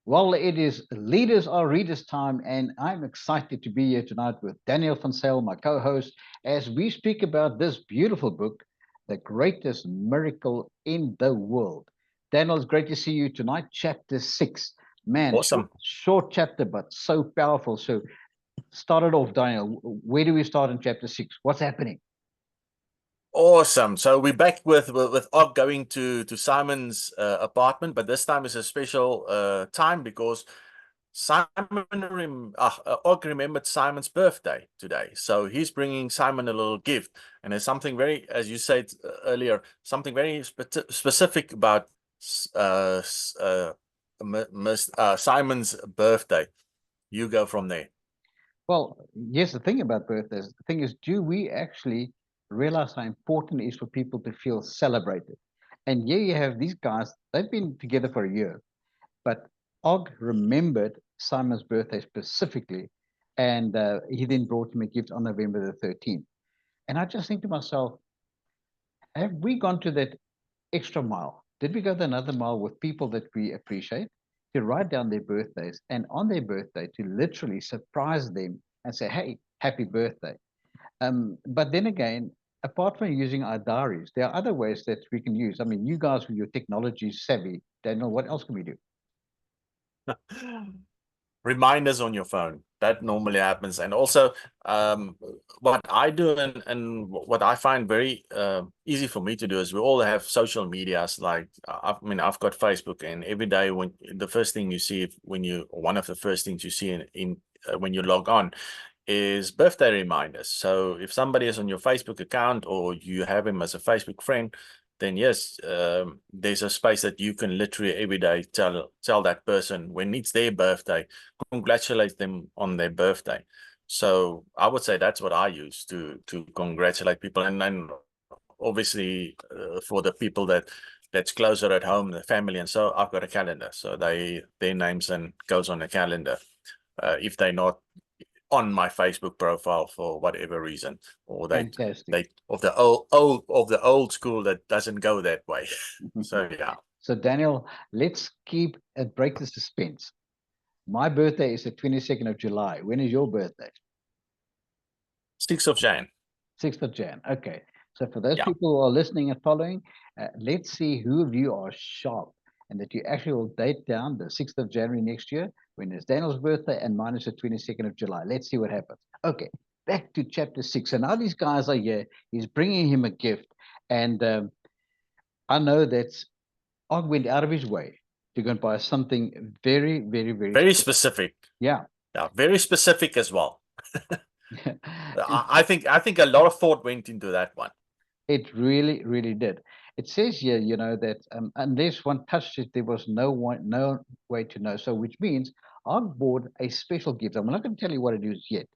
Well, it is Leaders Are Readers time, and I'm excited to be here tonight with Daniel van Sale, my co-host, as we speak about this beautiful book, The Greatest Miracle in the World. Daniel, it's great to see you tonight. Chapter 6. Man, Awesome. short chapter, but so powerful. So start it off, Daniel. Where do we start in chapter 6? What's happening? Awesome. So we're back with Og going to Simon's apartment, but this time is a special time because Og remembered Simon's birthday today. So he's bringing Simon a little gift, and there's something very, as you said earlier, something very specific about Simon's birthday. You go from there. Well, yes, the thing about birthdays, the thing is, do we actually realize how important it is for people to feel celebrated? And here you have these guys, they've been together for a year, but Og remembered Simon's birthday specifically, and he then brought him a gift on November the 13th. And I just think to myself, have we gone to that extra mile? Did we go another mile with people that we appreciate to write down their birthdays and on their birthday to literally surprise them and say, hey, happy birthday? But then again, apart from using our diaries, there are other ways that we can use. I mean, you guys with your technology savvy, Daniel, what else can we do? Reminders on your phone, that normally happens. And also what I do and what I find very easy for me to do is we all have social medias. Like I've got Facebook, and every day when the first thing you see one of the first things you see in when you log on is birthday reminders. So if somebody is on your Facebook account or you have him as a Facebook friend, then yes, there's a space that you can literally every day tell that person when it's their birthday, congratulate them on their birthday. So I would say that's what I use to congratulate people, and then obviously for the people that's closer at home, the family, and so I've got a calendar, so their names and goes on a calendar. If they're not on my Facebook profile for whatever reason, or Fantastic. they of the old school that doesn't go that way. So yeah. So Daniel, let's break the suspense. My birthday is the 22nd of July. When is your birthday? 6th of Jan. 6th of Jan. Okay. So for those Yeah. people who are listening and following, let's see who of you are sharp and that you actually will date down the 6th of January next year when it's Daniel's birthday and mine is the 22nd of July. Let's see what happens. Okay. Back to chapter 6. So now these guys are here. He's bringing him a gift. And I know that Og went out of his way to go and buy something very, very, very specific. Yeah. Yeah, very specific as well. I think a lot of thought went into that one. It really, really did. It says here, that unless one touched it, there was no way to know. So, which means I bought a special gift. I'm not going to tell you what it is yet,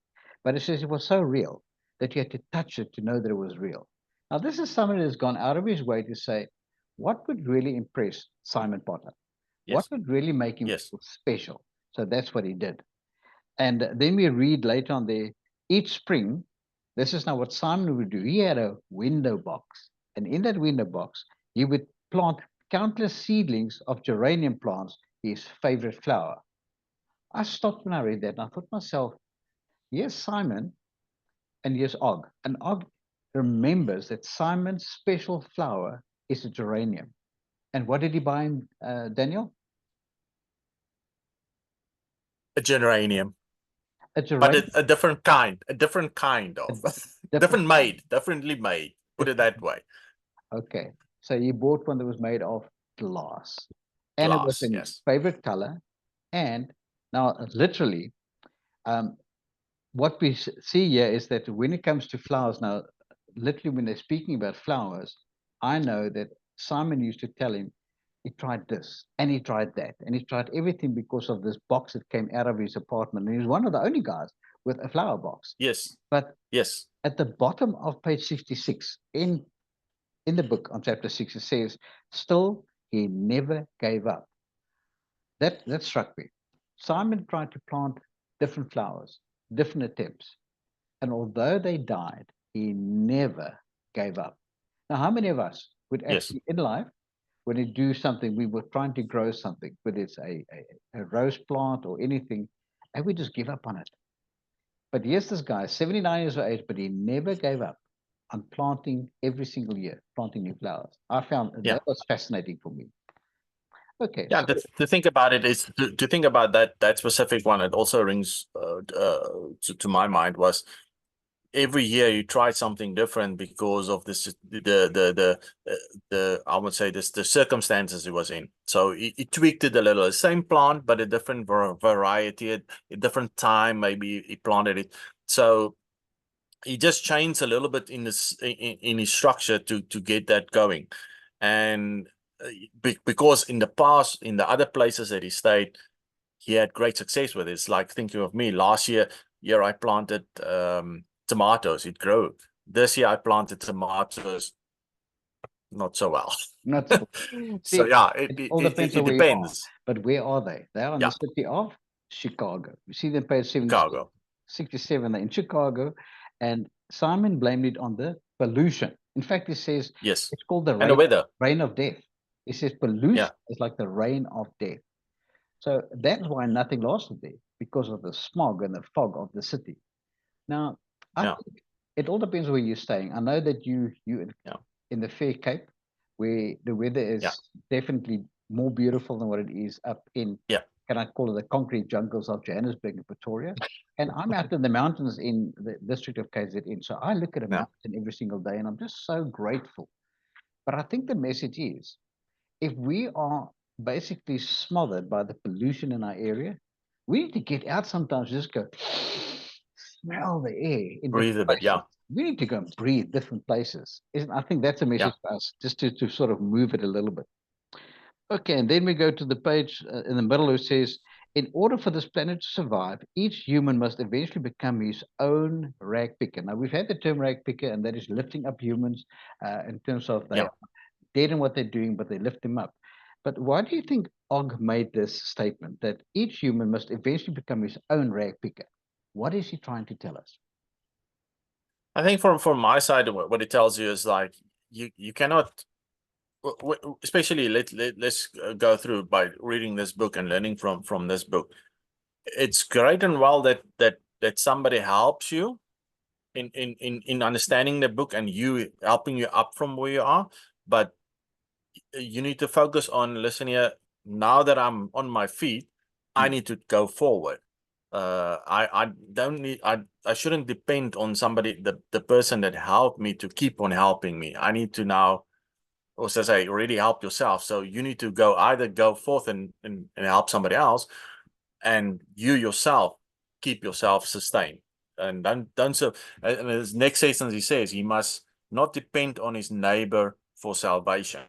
but it says it was so real that you had to touch it to know that it was real. Now, this is somebody that's gone out of his way to say, what would really impress Simon Potter? Yes. What would really make him feel special? So that's what he did. And then we read later on there, each spring, this is now what Simon would do. He had a window box. And in that window box, he would plant countless seedlings of geranium plants, his favorite flower. I stopped when I read that and I thought to myself, yes, Simon, and yes, Og. And Og remembers that Simon's special flower is a geranium. And what did he buy him, Daniel? A geranium. A geranium. But a different kind of, differently made, put it that way. Okay, so he bought one that was made of glass. And it was in his favorite color. And now, literally, what we see here is that when it comes to flowers, now, literally, when they're speaking about flowers, I know that Simon used to tell him he tried this and he tried that and he tried everything because of this box that came out of his apartment. And he was one of the only guys with a flower box. Yes. But yes, at the bottom of page 66 in the book on chapter 6, it says, still he never gave up. That struck me. Simon tried to plant different flowers, different attempts. And although they died, he never gave up. Now, how many of us would actually in life when we do something, we were trying to grow something, whether it's a rose plant or anything, and we just give up on it. But here's this guy, 79 years of age, but he never gave up on planting every single year, planting new flowers. I found Yeah. that was fascinating for me. Okay, Yeah, so to think about it is to think about that specific one. It also rings to my mind was every year you try something different because of this the I would say this the circumstances it was in. So he tweaked it a little. The same plant, but a different variety, a different time. Maybe he planted it. So he just changed a little bit in this in his structure to get that going, and because in the past in the other places that he stayed, he had great success with it. It's like thinking of me last year I planted tomatoes, it grew. This year I planted tomatoes not so well. not so. So See, yeah, it all depends it on where you are. depends. But where are they? They are in Yeah, the city of Chicago. You see them page 76, Chicago. 67. They're in Chicago, and Simon blamed it on the pollution. In fact, he says Yes, it's called the and the weather. rain of death. He says Yeah, pollution is like the rain of death. So that's why nothing lasted there, because of the smog and the fog of the city. Now, I yeah, think it all depends where you're staying. I know that you yeah, in the Fair Cape, where the weather yeah, is definitely more beautiful than what it is up in, yeah, can I call it, the concrete jungles of Johannesburg and Pretoria. And I'm out in the mountains in the district of KZN. So I look at a yeah. mountain every single day and I'm just so grateful. But I think the message is, if we are basically smothered by the pollution in our area, we need to get out sometimes, just go smell the air in Breathe different a bit. places. Yeah, We need to go and breathe different places. I think that's a yeah. message for us, just to sort of move it a little bit. Okay, and then we go to the page in the middle, which says, in order for this planet to survive, each human must eventually become his own rag picker. Now, we've had the term rag picker, and that is lifting up humans in terms of they Yeah. are dead in what they're doing, but they lift them up. But why do you think Og made this statement that each human must eventually become his own rag picker? What is he trying to tell us? I think from my side, what it tells you is like you cannot, especially let's go through by reading this book and learning from this book. It's great and well that somebody helps you in understanding the book and you helping you up from where you are, but you need to focus on, listen here, now that I'm on my feet, I need to go forward. I don't need, I shouldn't depend on somebody, the person that helped me to keep on helping me. I need to now, or as I say, already help yourself. So you need to either go forth and help somebody else, and you yourself keep yourself sustained. And don't so. And his next sentence he says he must not depend on his neighbor for salvation.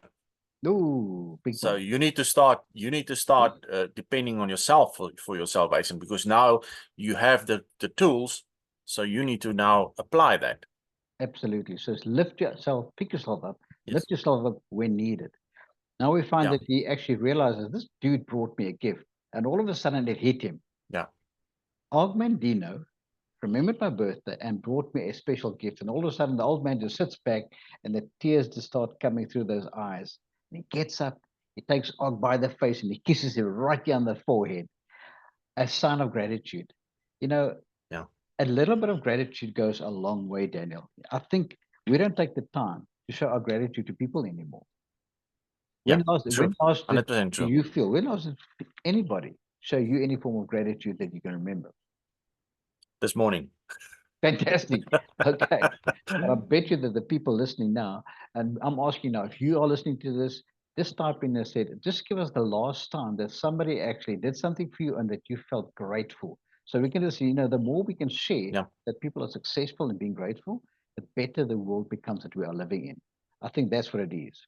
Ooh, big So one. you need to start depending on yourself for your salvation, because now you have the tools, so you need to now apply that. Absolutely. So it's lift yourself, pick yourself up, Yes. lift yourself up when needed. Now we find Yeah. that he actually realizes this dude brought me a gift, and all of a sudden it hit him. Yeah. Og Mandino remembered my birthday and brought me a special gift. And all of a sudden, the old man just sits back and the tears just start coming through those eyes. And he gets up, he takes Og by the face and he kisses him right down the forehead, a sign of gratitude. You know, Yeah. a little bit of gratitude goes a long way, Daniel. I think we don't take the time to show our gratitude to people anymore. Yeah. When True. last did 100% true. you feel, when last did anybody show you any form of gratitude that you can remember? This morning. Fantastic. Okay. But I bet you that the people listening now, and I'm asking now, if you are listening to this, just type in and say, just give us the last time that somebody actually did something for you and that you felt grateful. So we can just, the more we can share Yeah. that people are successful in being grateful, the better the world becomes that we are living in. I think that's what it is.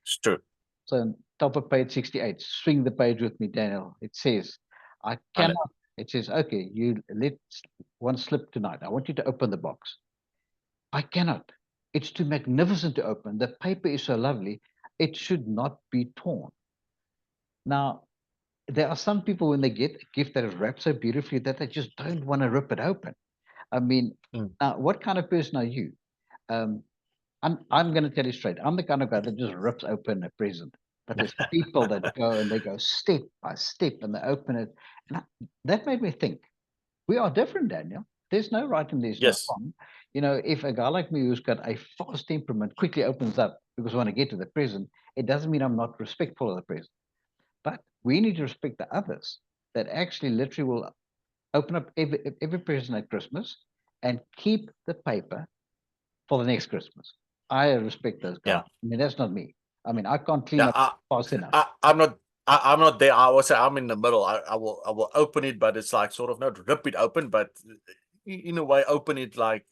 It's true. So on top of page 68, swing the page with me, Daniel. It says, I On it. cannot, it says, okay, you let one slip tonight. I want you to open the box. I cannot. It's too magnificent to open. The paper is so lovely. It should not be torn. Now, there are some people when they get a gift that is wrapped so beautifully that they just don't want to rip it open. I mean, Mm. now, what kind of person are you? Um, I'm going to tell you straight. I'm the kind of guy that just rips open a present. But there's people that go and they go step by step and they open it. And that made me think, we are different, Daniel. There's no right and there's no Yes. wrong. If a guy like me who's got a fast temperament quickly opens up because I want to get to the present, it doesn't mean I'm not respectful of the present. But we need to respect the others that actually literally will open up every present at Christmas and keep the paper for the next Christmas. I respect those guys. Yeah. I mean, that's not me. I mean, I can't clean Yeah. up fast enough. I'm not. I'm not there. I would say I'm in the middle. I will open it, but it's like sort of not rip it open, but in a way open it like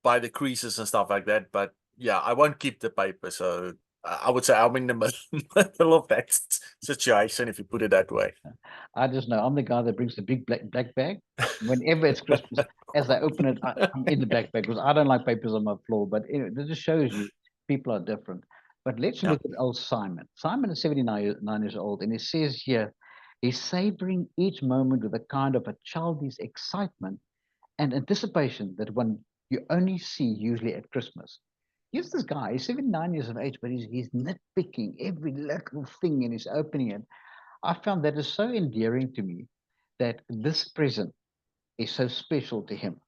by the creases and stuff like that. But yeah, I won't keep the paper. So I would say I'm in the middle of that situation, if you put it that way. I just know I'm the guy that brings the big black bag. Whenever it's Christmas, as I open it, I'm in the black bag because I don't like papers on my floor. But anyway, this just shows you people are different. But let's Yeah. look at old Simon. Simon is 79 years old, and he says here, he's savoring each moment with a kind of a childish excitement and anticipation that one you only see usually at Christmas. Here's this guy, he's 79 years of age, but he's nitpicking every little thing and he's opening it. I found that is so endearing to me that this present is so special to him.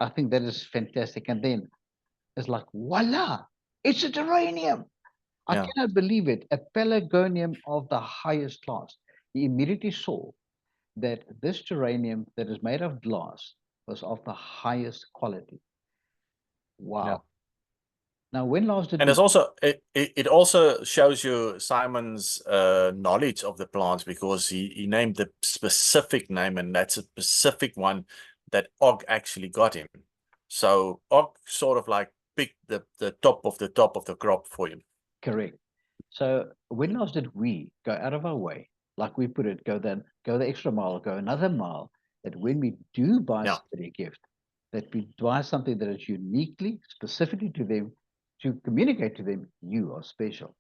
I think that is fantastic. And then it's like, voila, it's a geranium. I Yeah. cannot believe it. A pelargonium of the highest class. He immediately saw that this geranium that is made of glass was of the highest quality. Yeah. Wow. Now, when last did And we? it's also it also shows you Simon's knowledge of the plants, because he named the specific name, and that's a specific one that Og actually got him. So Og sort of like picked the top of the crop for him. Correct. So when last did we go out of our way, like we put it, go the extra mile, go another mile, that when we do buy Yeah. somebody a gift, that we buy something that is uniquely, specifically to them, to communicate to them, you are special.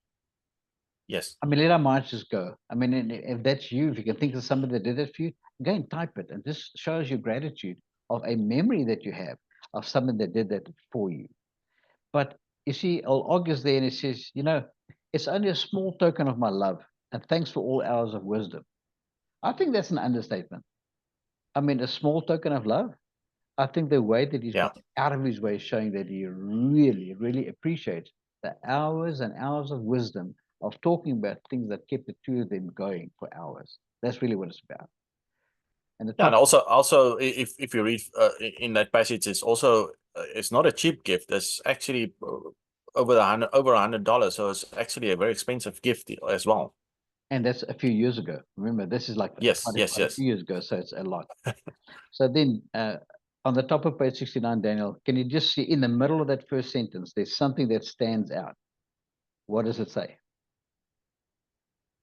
Yes. I mean, let our minds just go. I mean, if that's you, if you can think of somebody that did it for you, go and type it. And this shows you gratitude of a memory that you have of someone that did that for you. But you see, Og is there and he says, it's only a small token of my love and thanks for all hours of wisdom. I think that's an understatement. I mean, a small token of love. I think the way that he's Yeah. gone out of his way showing that he really, really appreciates the hours and hours of wisdom of talking about things that kept the two of them going for hours. That's really what it's about. And the Yeah, and top, also if you read in that passage, it's also it's not a cheap gift. It's actually over $100. So it's actually a very expensive gift as well. and that's a few years ago. Remember, this is like Yes, yes, quite a yes. few years ago, so it's a lot. So then, on the top of page 69, Daniel, can you just see in the middle of that first sentence, there's something that stands out. What does it say?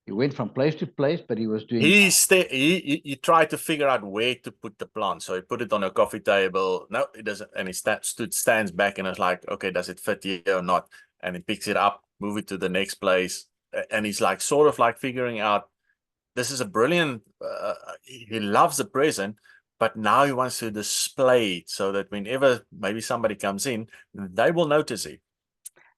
He went from place to place, but he was doing. He tried to figure out where to put the plant. So he put it on a coffee table. No, it doesn't. And he stands back and is like, okay, does it fit here or not? And he picks it up, move it to the next place. And he's like, sort of like figuring out, this is a brilliant, he loves the present, but now he wants to display it so that whenever maybe somebody comes in, they will notice it.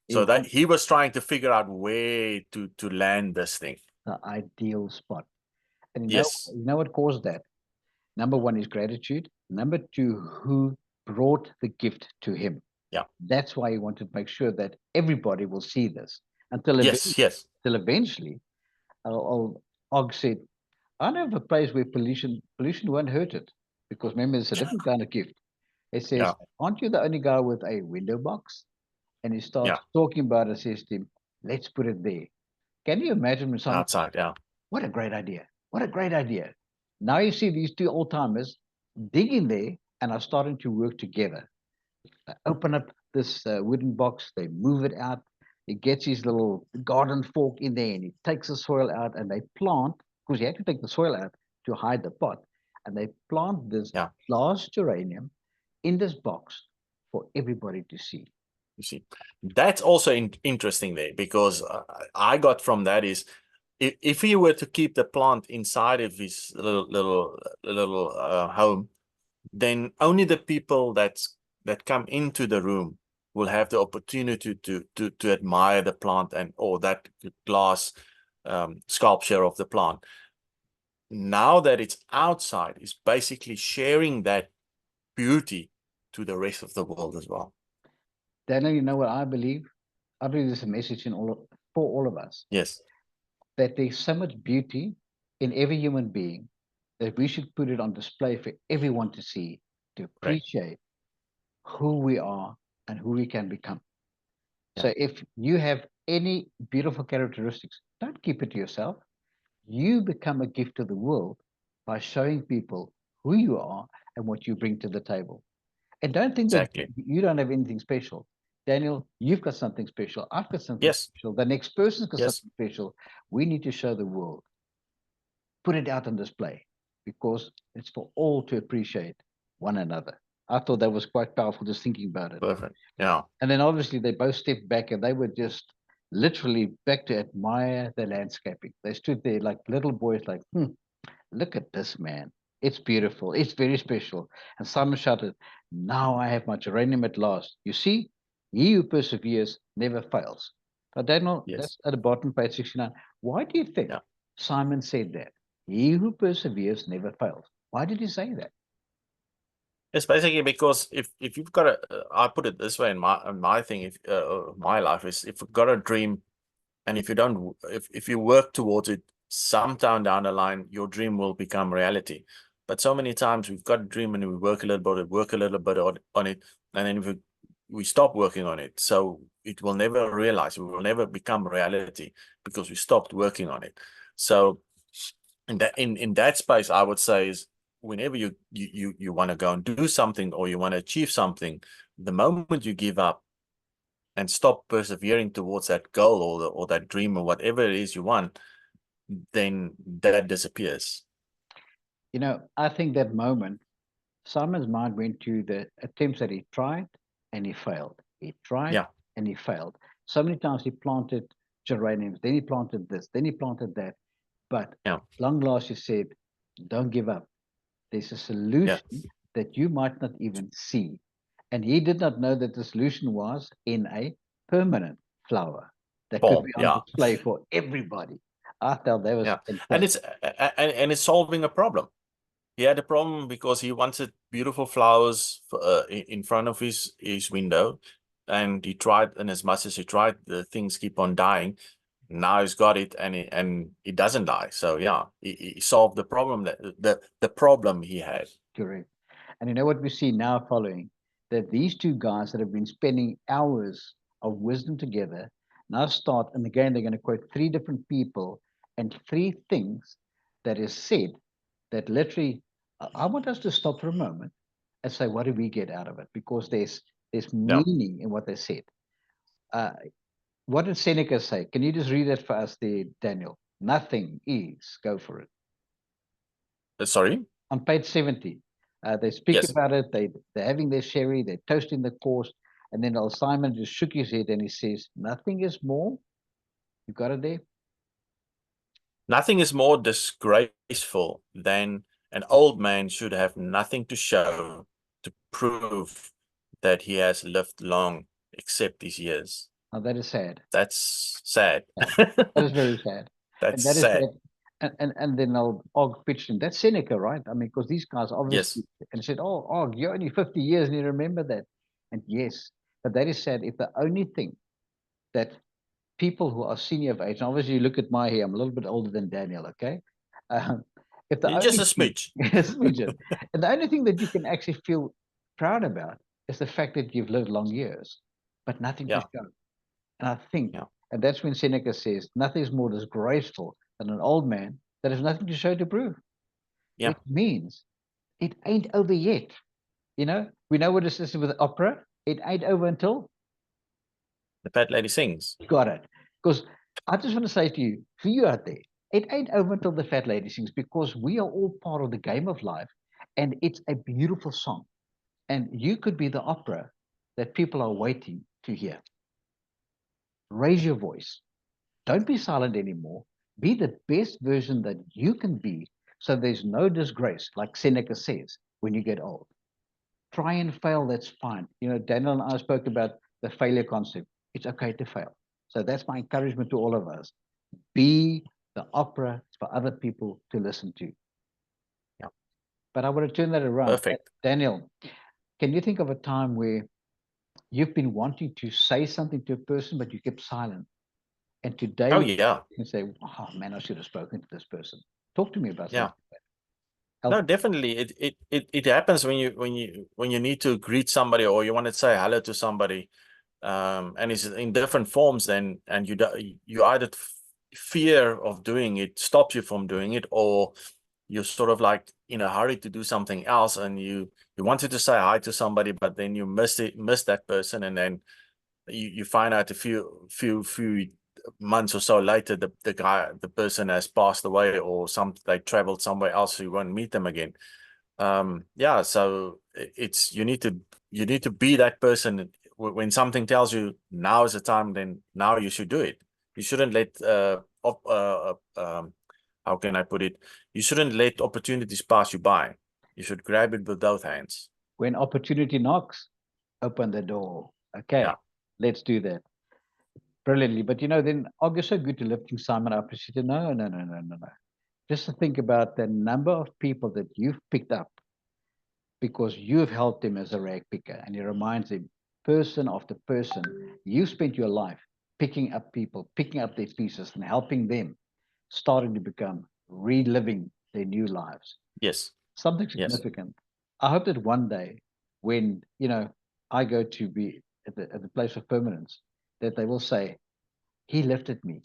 So that he was trying to figure out where to land this thing. The ideal spot. And Yes. you know what caused that? Number one is gratitude. Number two, who brought the gift to him. Yeah. That's why he wanted to make sure that everybody will see this until Yes. eventually, Og said, I know of a place where pollution won't hurt it, because remember, it's a different kind of gift. It says, Yeah. aren't you the only guy with a window box? And he starts Yeah. talking about it, says to him, let's put it there. Can you imagine when someone, Outside. Yeah. what a great idea. What a great idea. Now you see these two old timers dig in there and are starting to work together. They open up this wooden box, they move it out. He gets his little garden fork in there and he takes the soil out and they plant, because you have to take the soil out to hide the pot. And they plant this Yeah. glass geranium in this box for everybody to see. You see, that's also interesting there, because I got from that is, if he were to keep the plant inside of his little home, then only the people that come into the room will have the opportunity to admire the plant and or that glass sculpture of the plant. Now that it's outside, it's basically sharing that beauty to the rest of the world as well. Daniel, you know what I believe? I believe there's a message for all of us, Yes, that there's so much beauty in every human being that we should put it on display for everyone to see, to right. appreciate who we are and who we can become. Yeah, So if you have any beautiful characteristics, don't keep it to yourself. You become a gift to the world by showing people who you are and what you bring to the table. And don't think that exactly. you don't have anything special. Daniel, you've got something special. I've got something Yes, special. The next person's got yes, something special. We need to show the world, put it out on display, because it's for all to appreciate one another. I thought that was quite powerful just thinking about it. perfect. Yeah, And then obviously they both stepped back and they were just literally back to admire the landscaping. They stood there like little boys, like, look at this, man. It's beautiful. It's very special. And Simon shouted, now I have my geranium at last. You see, he who perseveres never fails. But Daniel, yes, that's at the bottom, page 69. Why do you think yeah. Simon said that? He who perseveres never fails. Why did he say that? It's basically because if you've got a, I put it this way in my thing, if my life is, if you've got a dream, and if you don't, if you work towards it, sometime down the line, your dream will become reality. But so many times we've got a dream and we work a little bit, on it, and then we stop working on it, so it will never realize, it will never become reality because we stopped working on it. So in that space, I would say is whenever you want to go and do something or you want to achieve something, the moment you give up and stop persevering towards that goal or that dream or whatever it is you want, then that disappears. You know, I think that moment, Simon's mind went to the attempts that he tried and he failed. He tried Yeah, and he failed. So many times he planted geraniums, then he planted this, then he planted that. But yeah, long last, he said, don't give up. There's a yeah. solution that you might not even see. And he did not know that the solution was in a permanent flower that could Form. be on Yeah, display for everybody. I thought that was yeah. And fantastic. it's solving a problem. He had a problem because he wanted beautiful flowers in front of his window, and he tried, and as much as he tried, the things keep on dying. Now he's got it, and it doesn't die. So yeah, he solved the problem, that the problem he had. Correct. And you know what we see now following? That these two guys that have been spending hours of wisdom together now start, and again, they're going to quote three different people and three things that is said that literally, I want us to stop for a moment and say, what do we get out of it? Because there's Yeah. meaning in what they said. Uh, what did Seneca say? Can you just read that for us there, Daniel? Nothing is, go for it. Sorry. On page 70. They speak Yes. about it. They're having their sherry. They're toasting the course. And then old Simon just shook his head and he says, nothing is more. You got it there? Nothing is more disgraceful than an old man should have nothing to show to prove that he has lived long, except his years. Now, that is sad. That's sad. Sad. That is very sad. That's And that is sad. sad. And then old Og pitched in. That's Seneca, right? I mean, because these guys Yes. obviously, and said, oh, Og, you're only 50 years and you remember that. And yes, but that is sad. If the only thing that people who are senior of age, and obviously you look at my hair, I'm a little bit older than Daniel, okay? Um, if the Just a only thing, smidge. yes, Midget, and the only thing that you can actually feel proud about is the fact that you've lived long years, but nothing to Yeah. show. And I think, Yeah. and that's when Seneca says, nothing is more disgraceful than an old man that has nothing to show to prove, Yeah. which means it ain't over yet. You know, we know what it is with opera. It ain't over until The fat lady sings. got it. Because I just want to say to you, for you out there, it ain't over until the fat lady sings, because we are all part of the game of life and it's a beautiful song. And you could be the opera that people are waiting to hear. Raise your voice. Don't be silent anymore. Be the best version that you can be, so there's no disgrace, like Seneca says, when you get old. Try and fail, that's fine. You know, Daniel and I spoke about the failure concept. It's okay to fail. So that's my encouragement to all of us. Be the opera for other people to listen to. Yeah. But I want to turn that around. Perfect. Daniel, can you think of a time where you've been wanting to say something to a person, but you kept silent? And today Oh you yeah. can say, oh man, I should have spoken to this person. Talk to me about Yeah. something. No, Help. definitely. It happens when you need to greet somebody or you want to say hello to somebody, and it's in different forms. Then and you either fear of doing it stops you from doing it, or you're sort of like in a hurry to do something else, and you wanted to say hi to somebody, but then you miss that person, and then you find out a few months or so later the person has passed away, or they traveled somewhere else, so you won't meet them again. Yeah, so it's you need to be that person. When something tells you now is the time, then now you should do it. You shouldn't let how can I put it, you shouldn't let opportunities pass you by. You should grab it with both hands. When opportunity knocks, open the door. Okay, Yeah. let's do that. Brilliantly. But then August so good to lifting Simon up. She said, no, no, no, no, no, no. Just to think about the number of people that you've picked up because you've helped him as a rag picker. And he reminds him, person after person, you spent your life picking up people, picking up their pieces and helping them, starting to become, reliving their new lives. Yes. Something Yes. significant. I hope that one day when, I go to be at the place of permanence, that they will say, he lifted me.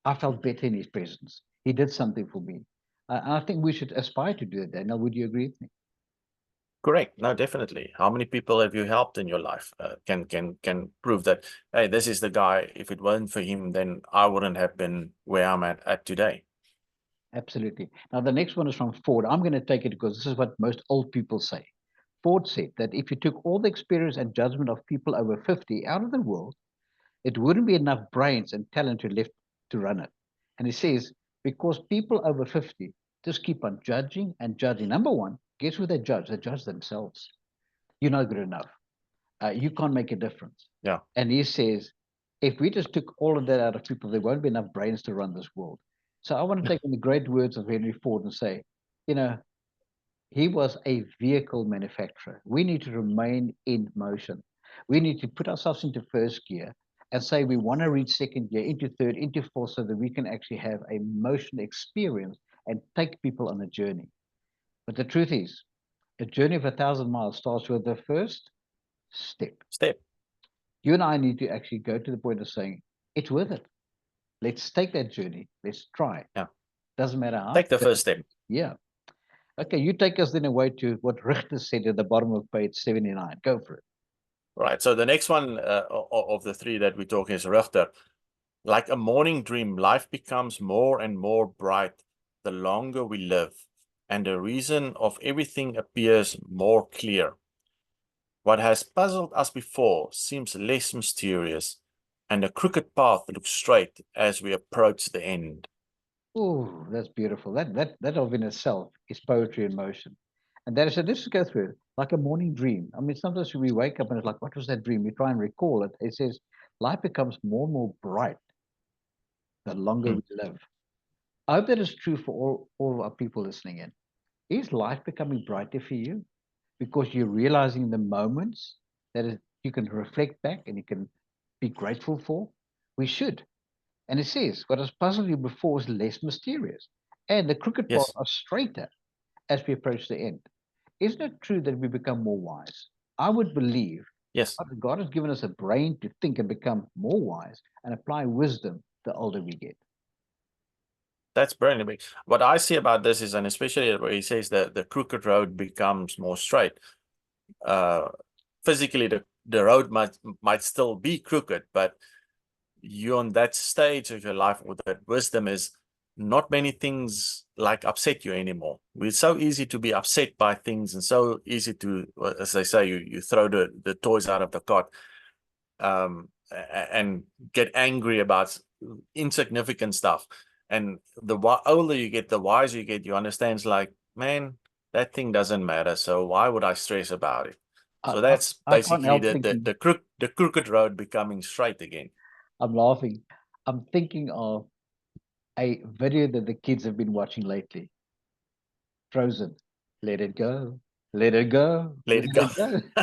I felt better in his presence. He did something for me. I think we should aspire to do that, Daniel. Would you agree with me? Correct. No, definitely. How many people have you helped in your life? Can prove that, hey, this is the guy. If it weren't for him, then I wouldn't have been where I'm at today. Absolutely. Now, the next one is from Ford. I'm going to take it because this is what most old people say. Ford said that if you took all the experience and judgment of people over 50 out of the world, it wouldn't be enough brains and talent left to run it. And he says, because people over 50 just keep on judging and judging. Number one, guess who they judge? They judge themselves. You're not good enough. You can't make a difference. Yeah. And he says, if we just took all of that out of people, there won't be enough brains to run this world. So I want to take in the great words of Henry Ford and say, you know, he was a vehicle manufacturer. We need to remain in motion. We need to put ourselves into first gear and say we want to reach second gear, into third, into fourth, so that we can actually have a motion experience and take people on a journey. But the truth is, a journey of 1,000 miles starts with the first step. Step. You and I need to actually go to the point of saying, it's worth it. Let's take that journey. Let's try. Yeah. Doesn't matter how. Take the first step. Yeah. Okay, you take us then away to what Richter said at the bottom of page 79. Go for it. Right. So the next one of the three that we're talking is Richter. Like a morning dream, life becomes more and more bright the longer we live, and the reason of everything appears more clear. What has puzzled us before seems less mysterious, and the crooked path looks straight as we approach the end. Oh, that's beautiful. That of in itself is poetry in motion. And that is so let's just go through it. Like a morning dream. I mean, sometimes we wake up and it's like, what was that dream? We try and recall it. It says, life becomes more and more bright the longer we live. I hope that is true for all of our people listening in. Is life becoming brighter for you? Because you're realizing the moments you can reflect back and you can be grateful for? We should. And it says, what has puzzled you before is less mysterious, and the crooked paths Yes. are straighter as we approach the end. Isn't it true that we become more wise? I would believe Yes. God has given us a brain to think and become more wise and apply wisdom the older we get. That's brilliant. What I see about this is, and especially where he says that the crooked road becomes more straight. Physically, the road might still be crooked, but you're on that stage of your life where that wisdom is not many things like upset you anymore. It's so easy to be upset by things, and so easy to, as they say, you throw the toys out of the cart, and get angry about insignificant stuff. And the older you get, the wiser you get. You understand, like, man, that thing doesn't matter, so why would I stress about it? So that's I can't basically help thinking. the crooked road becoming straight again. I'm laughing. I'm thinking of a video that the kids have been watching lately. Frozen. Let it go. Let it go. Let Let it go. it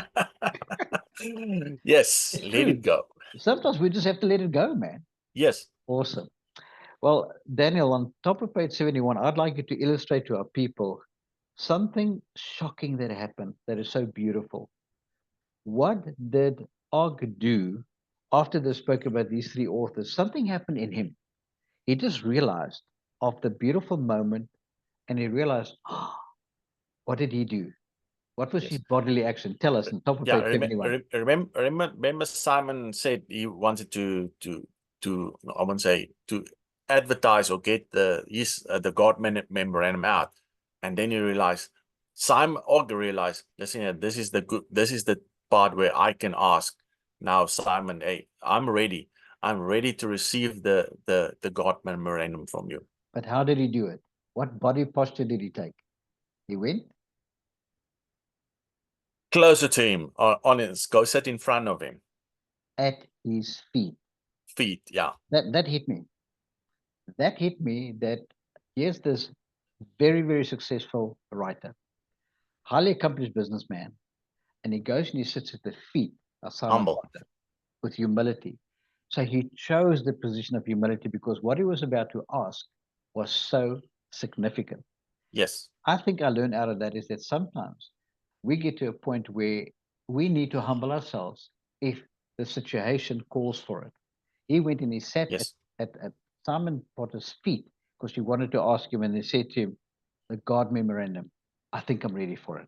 go. Yes, It's let true. it go. Sometimes we just have to let it go, man. Yes, Awesome. Well, Daniel, on top of page 71, I'd like you to illustrate to our people something shocking that happened that is so beautiful. What did Og do after they spoke about these three authors? Something happened in him. He just realized of the beautiful moment and he realized, oh, what did he do? What was his yes. bodily action? Tell us on top of Yeah, page 71. remember Simon said he wanted to I won't say to advertise or get the God Memorandum out, and then you realize Simon Ogre realized, listen here, this is the part where I can ask now, Simon, hey, I'm ready to receive the God Memorandum from you. But how did he do it? What body posture did he take? He went Closer to him, on his, go sit in front of him, at his feet. yeah, That hit me. That hit me that here's this very, very successful writer, highly accomplished businessman, and he goes and he sits at the feet of Simon humble. Potter with humility. So he chose the position of humility because what he was about to ask was so significant. Yes, I think I learned out of that is that sometimes we get to a point where we need to humble ourselves if the situation calls for it. He went and he sat yes, at Simon Potter's feet because he wanted to ask him, and they said to him, the God Memorandum, I think I'm ready for it.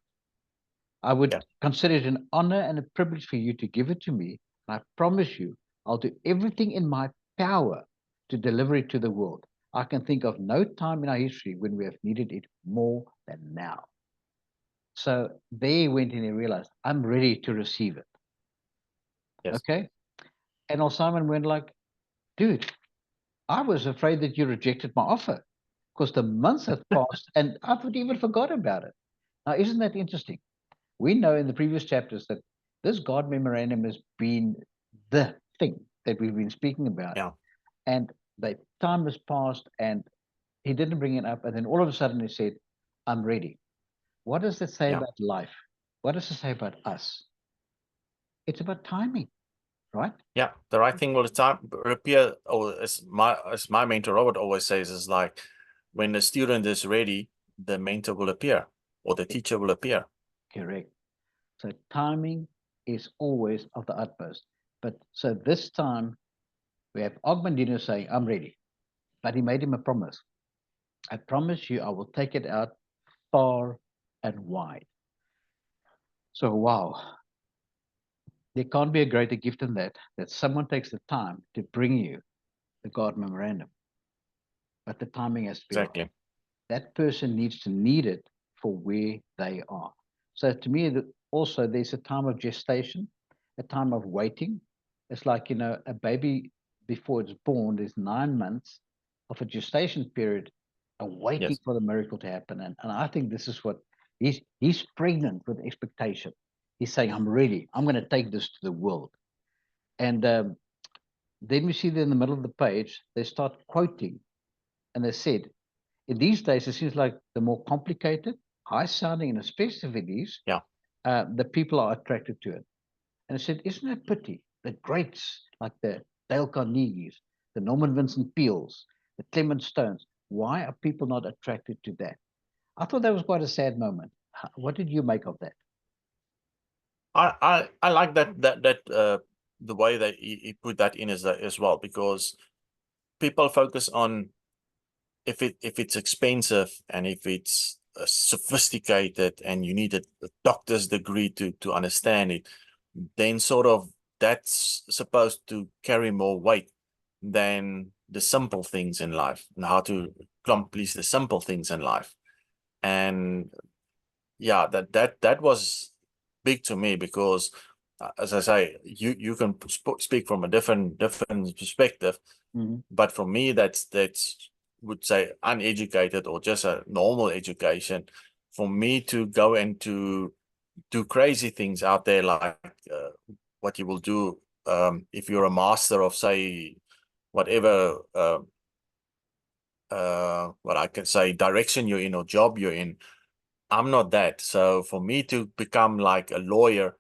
I yeah, would consider it an honor and a privilege for you to give it to me. And I promise you, I'll do everything in my power to deliver it to the world. I can think of no time in our history when we have needed it more than now. So they went and he realized, I'm ready to receive it. yes. Okay. And old Simon went like, dude, I was afraid that you rejected my offer because the months have passed and I would even forgot about it. Now, isn't that interesting? We know in the previous chapters that this God memorandum has been the thing that we've been speaking about. Yeah. And the time has passed and he didn't bring it up. And then all of a sudden he said, I'm ready. What does it say Yeah. about life? What does it say about us? It's about timing, right? Yeah. The right thing will the time appear, or as my mentor Robert always says, is like when the student is ready, the mentor will appear or the teacher will appear. Correct. So timing is always of the utmost. But so this time we have Og Mandino saying, I'm ready. But he made him a promise. I promise you I will take it out far and wide. So wow, there can't be a greater gift than that, that someone takes the time to bring you the God memorandum. But the timing has to be right. Exactly. That person needs to need it for where they are. So to me, also there's a time of gestation, a time of waiting. It's like, a baby before it's born, there's 9 months of a gestation period, waiting Yes. for the miracle to happen. And I think this is what he's pregnant with expectation. He's saying, I'm ready. I'm going to take this to the world. And then we see that in the middle of the page, they start quoting. And they said, in these days, it seems like the more complicated, high sounding, and especially if it is, Yeah. the people are attracted to it. And I said, isn't it pity that greats like the Dale Carnegies, the Norman Vincent Peales, the Clement Stones, why are people not attracted to that? I thought that was quite a sad moment. What did you make of that? I like that the way that he put that in as well, because people focus on if it's expensive and if it's sophisticated and you need a doctor's degree to understand it, then sort of that's supposed to carry more weight than the simple things in life and how to accomplish the simple things in life. And yeah, that was big to me because as I say, you can speak from a different perspective, Mhm. but for me that's would say uneducated or just a normal education. For me to go and to do crazy things out there, like what you will do if you're a master of, say, whatever what I can say, direction you're in or job you're in. I'm not that. So for me to become like a lawyer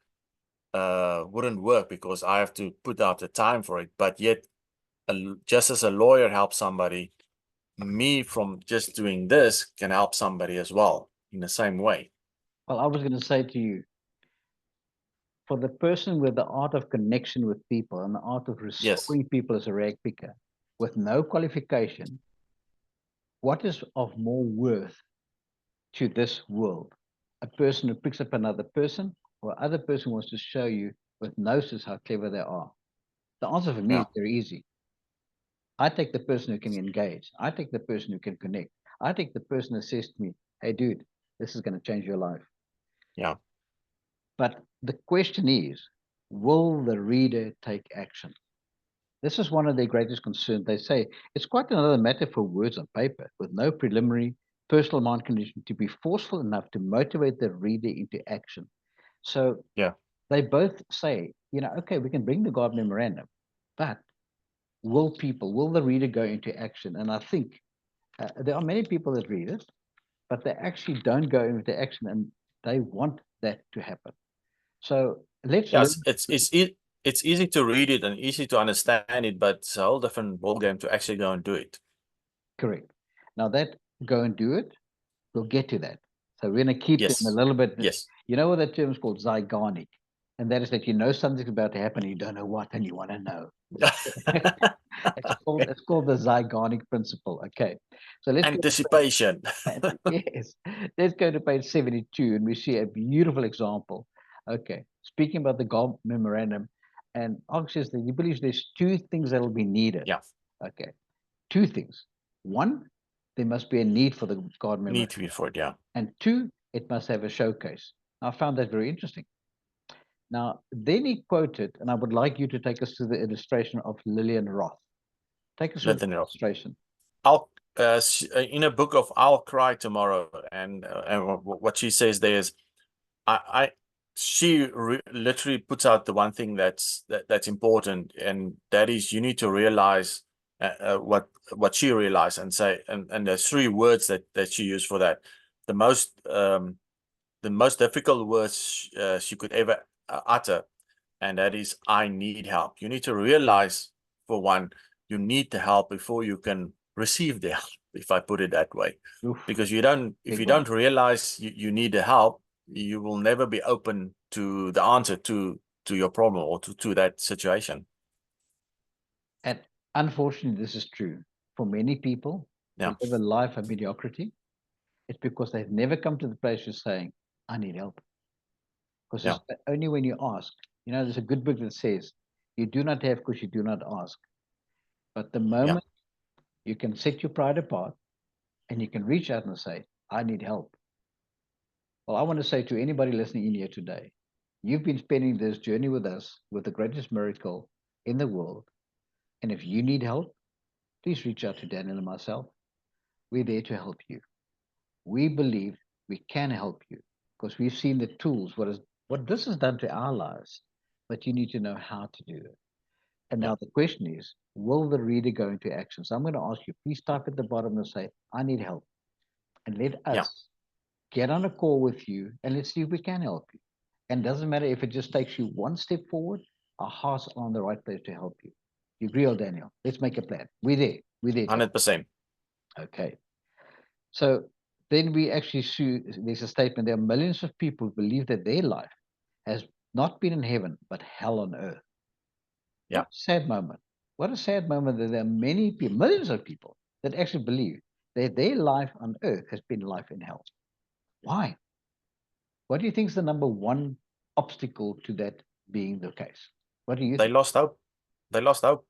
wouldn't work, because I have to put out the time for it. But yet, just as a lawyer helps somebody, me from just doing this can help somebody as well in the same way. Well, I was going to say to you, for the person with the art of connection with people and the art of Yes. restoring people as a rag picker with no qualification, what is of more worth to this world? A person who picks up another person, or other person wants to show you with gnosis how clever they are? The answer for me Yeah. is very easy. I take the person who can engage. I take the person who can connect. I take the person who says to me, hey, dude, this is going to change your life. Yeah. But the question is, will the reader take action? This is one of their greatest concerns. They say it's quite another matter for words on paper with no preliminary personal mind condition to be forceful enough to motivate the reader into action. So Yeah. they both say, okay, we can bring the God Memorandum, but will the reader go into action? And I think there are many people that read it, but they actually don't go into action, and they want that to happen. So let's Yeah, learn. it's easy to read it and easy to understand it, but it's a whole different ballgame to actually go and do it. Correct. Now that go and do it, we'll get to that. So we're going to keep them a Yes. little bit. Yes. You know what that term is called? Zygarnic. And that is that you know something's about to happen, and you don't know what, and you want to know. It's called the Zygarnic principle. Okay. So let's go Anticipation. yes. Let's go to page 72, and we see a beautiful example. Okay. Speaking about the God Memorandum, and Og says that he believes there's two things that will be needed. Yeah. Okay. Two things. One, there must be a need for the God Memorandum. Need to be for it, yeah. And two, it must have a showcase. I found that very interesting. Now, then he quoted, and I would like you to take us to the illustration of Lillian Roth. Take us to the illustration. I'll in a book of I'll Cry Tomorrow, and what she says there is, she literally puts out the one thing that's important, and that is you need to realize what she realized, and say, and there's three words that she used for that. The most difficult words she could ever utter, and that is, I need help. You need to realize, for one, you need the help before you can receive the help, if I put it that way. Oof, Because if you one. don't realize you need the help, you will never be open to the answer to your problem, or to that situation. And unfortunately, this is true. For many people Yeah. who live a life of mediocrity, it's because they've never come to the place of saying, I need help. Because Yeah. it's only when you ask. There's a good book that says, you do not have because you do not ask. But the moment you can set your pride apart and you can reach out and say, I need help. Well, I want to say to anybody listening in here today, you've been spending this journey with us with the greatest miracle in the world. And if you need help, please reach out to Daniel and myself. We're there to help you. We believe we can help you because we've seen the tools, what this has done to our lives, but you need to know how to do it. And now the question is, will the reader go into action? So I'm going to ask you, please type at the bottom and say, I need help. And let us get on a call with you and let's see if we can help you. And it doesn't matter if it just takes you one step forward, our hearts are on the right place to help you. You agree, old Daniel? Let's make a plan. We're there. We're there. 100%. Okay. So then we actually see there's a statement. There are millions of people who believe that their life has not been in heaven, but hell on earth. Yeah. What a sad moment. What a sad moment that there are many people, millions of people, that actually believe that their life on earth has been life in hell. Why? What do you think is the number one obstacle to that being the case? What do you They think? lost hope. They lost hope.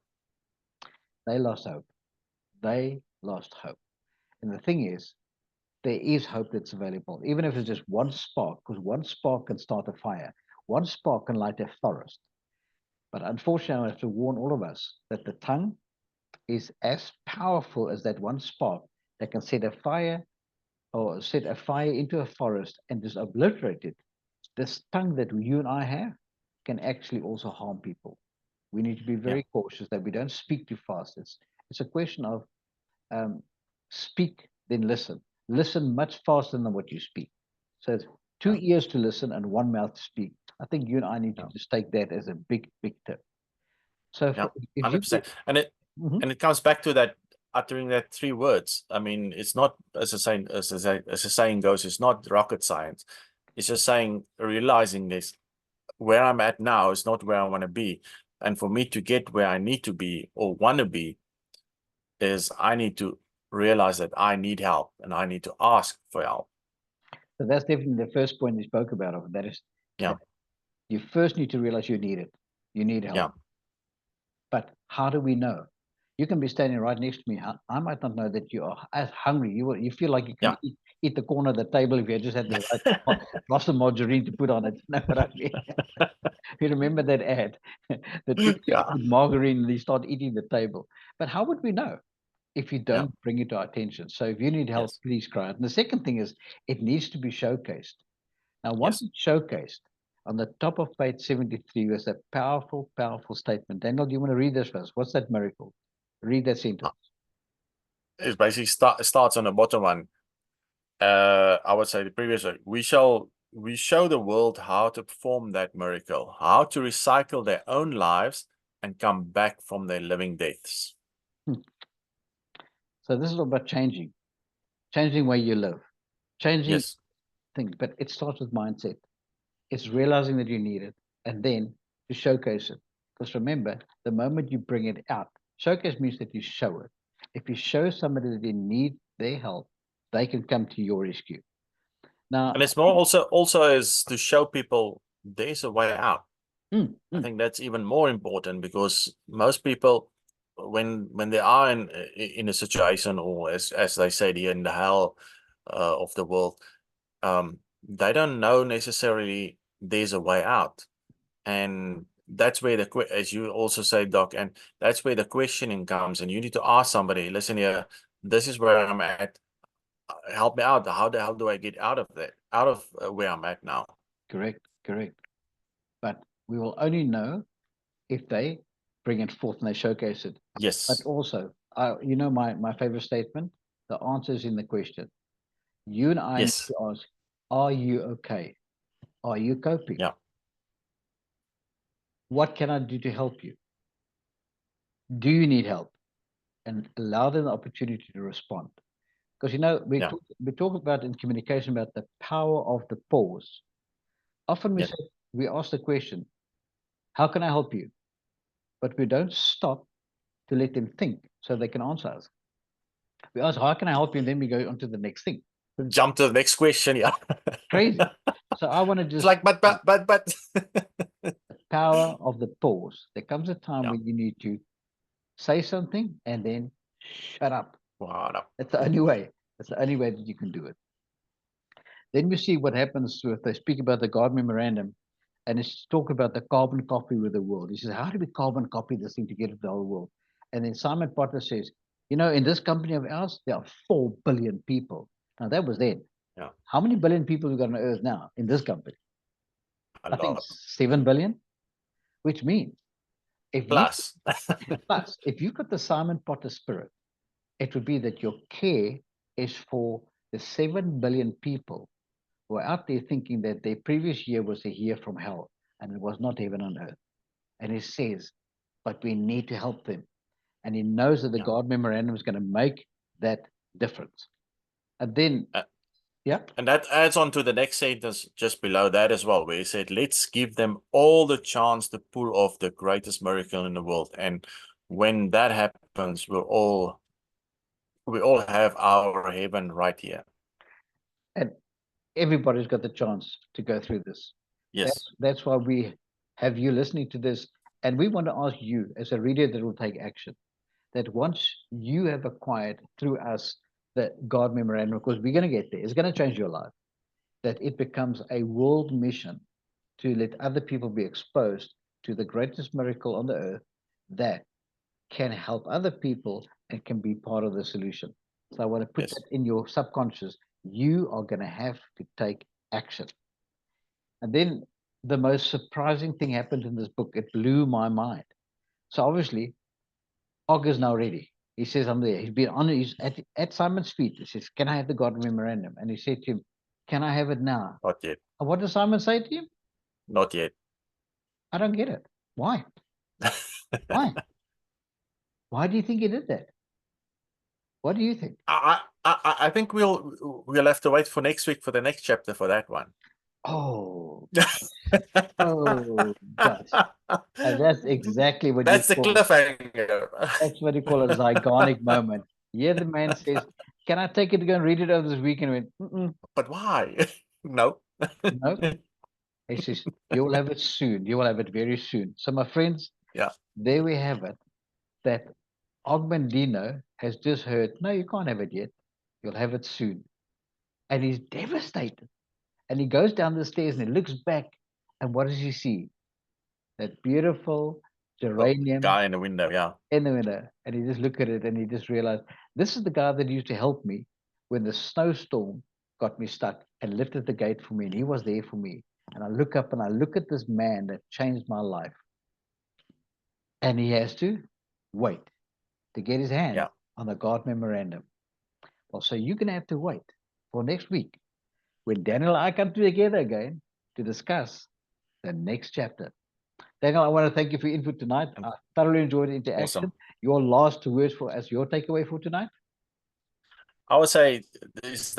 They lost hope. They lost hope. And the thing is, there is hope that's available, even if it's just one spark, because one spark can start a fire. One spark can light a forest. But unfortunately, I have to warn all of us that the tongue is as powerful as that one spark that can set a fire or set a fire into a forest and just obliterate it this tongue that you and I have can actually also harm people. We need to be Yeah. very cautious that we don't speak too fast. It's a question of um, speak, then listen. Listen much faster than what you speak. So it's two Yeah. ears to listen and one mouth to speak. I think you and I need to Yeah. just take that as a big, big tip. So Yeah. if you, 100%. And it Mhm. and it comes back to that uttering that 3 words. I mean, it's not, as the saying goes, it's not rocket science. It's just saying, realizing this, where I'm at now is not where I want to be. And for me to get where I need to be or want to be, is I need to realize that I need help and I need to ask for help. So that's definitely the first point you spoke about. Of that is Yeah. that you first need to realize you need it. You need help. Yeah. But how do we know? You can be standing right next to me. I might not know that you are as hungry. You feel like you can Yeah. eat the corner of the table if you just had the right lots of margarine to put on it. You know what I mean? You remember that ad? The trick is to Yeah. put margarine and you start eating the table. But how would we know if you Yeah. don't bring it to our attention? So if you need help, Yes. please cry out. And the second thing is it needs to be showcased. Now, once Yes. it's showcased, on the top of page 73 was a powerful, powerful statement. Daniel, do you want to read this first? What's that miracle? Read that sentence. It basically starts on the bottom one. I would say the previous one. We show the world how to perform that miracle, how to recycle their own lives and come back from their living deaths. So this is all about changing where you live, changing Yes. things. But it starts with mindset. It's realizing that you need it and then to showcase it. Because remember, the moment you bring it out, showcase means that you show it. If you show somebody that they need their help, they can come to your rescue. Now, And it's more also is to show people there's a way out. mm, I mm, think that's even more important because most people, when they are in a situation, or as they say here, in the hell of the world, they don't know necessarily there's a way out. And that's where as you also say, Doc, and that's where the questioning comes. And you need to ask somebody, listen here, this is where I'm at. Help me out. How the hell do I get out of that? Out of where I'm at now? correct, correct. But we will only know if they bring it forth and they showcase it. But Yes. also, my favorite statement, the answer is in the question. You and I need Yes. to ask, are you okay? Are you coping? Yeah. What can I do to help you? Do you need help? And allow them the opportunity to respond. Because Yeah. we talk about in communication about the power of the pause. Often Yes. we ask the question, how can I help you? But we don't stop to let them think so they can answer us. We ask, how can I help you? And then we go on to the next thing. Jump to the next question. Yeah. Crazy. So I want to It's just like, but. the power of the pause. There comes a time Yeah. when you need to say something and then shut up. Wow. That's the only way. That's the only way that you can do it. Then we see what happens if they speak about the God Memorandum and it's talk about the carbon copy with the world. He says, how do we carbon copy this thing to get it to the whole world? And then Simon Potter says, in this company of ours, there are 4 billion people. Now that was then. Yeah. How many billion people we got on Earth now in this company? A I think lot. 7 billion, which means if you Plus. plus if you got the Simon Potter spirit, it would be that your care is for the 7 billion people who are out there thinking that their previous year was a year from hell and it was not heaven on earth. And he says, but we need to help them. And he knows that the Yeah. God Memorandum is going to make that difference. And then, yeah, And that adds on to the next sentence just below that as well, where he said, let's give them all the chance to pull off the greatest miracle in the world. And when that happens, we all have our heaven right here. and everybody's got the chance to go through this. Yes. That's why we have you listening to this. And we want to ask you, as a reader that will take action, that once you have acquired through us the God Memorandum, because we're going to get there, it's going to change your life, that it becomes a world mission to let other people be exposed to the greatest miracle on the earth that can help other people and can be part of the solution. So I want to put Yes. that in your subconscious. You are going to have to take action. And then the most surprising thing happened in this book. It blew my mind. So obviously, Og is now ready. He says, I'm there. He's been on, he's at Simon's feet. He says, can I have the God Memorandum? And he said to him, can I have it now? Not yet. And what does Simon say to him? Not yet. I don't get it. Why? Why? Why do you think he did that? What do you think? I think we'll have to wait for next week for the next chapter for that one. Oh, oh gosh. And that's exactly what That's you the call cliffhanger. that's what you call a zygonic moment. Yeah, the man says, can I take it to go and read it over this weekend? I went, mm-mm, But why? No. no. He says, you will have it soon. You will have it very soon. So my friends, Yeah. there we have it. That Og Mandino has just heard, no, you can't have it yet. You'll have it soon. And he's devastated. And he goes down the stairs and he looks back. And what does he see? That beautiful geranium Guy in the window, yeah. in the window. And he just looked at it and he just realized, this is the guy that used to help me when the snowstorm got me stuck and lifted the gate for me. And he was there for me. And I look up and I look at this man that changed my life. And he has to wait to get his hand on the God Memorandum. Well, so you're going to have to wait for next week when Daniel and I come together again to discuss the next chapter. Daniel, I want to thank you for your input tonight. I thoroughly enjoyed the interaction. Awesome. Your last words for us, your takeaway for tonight? I would say is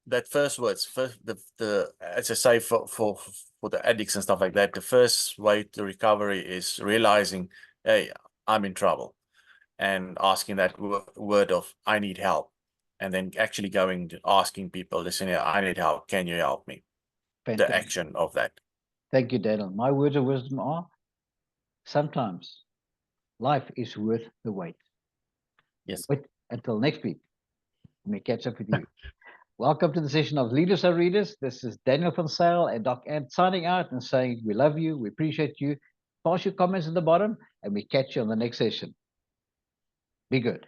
that first words, first the as I say for the addicts and stuff like that, the first way to recovery is realizing, hey, I'm in trouble, and asking that word of I need help, and then actually going to asking people, listen here, I need help. Can you help me? Fantastic. The action of that. Thank you, Daniel. My words of wisdom are sometimes life is worth the wait. Yes. Wait until next week. Let me catch up with you. Welcome to the session of Leaders Are Readers. This is Daniel van Sale and Doc Ant signing out and saying we love you, we appreciate you. Pass your comments at the bottom and we catch you on the next session. Be good.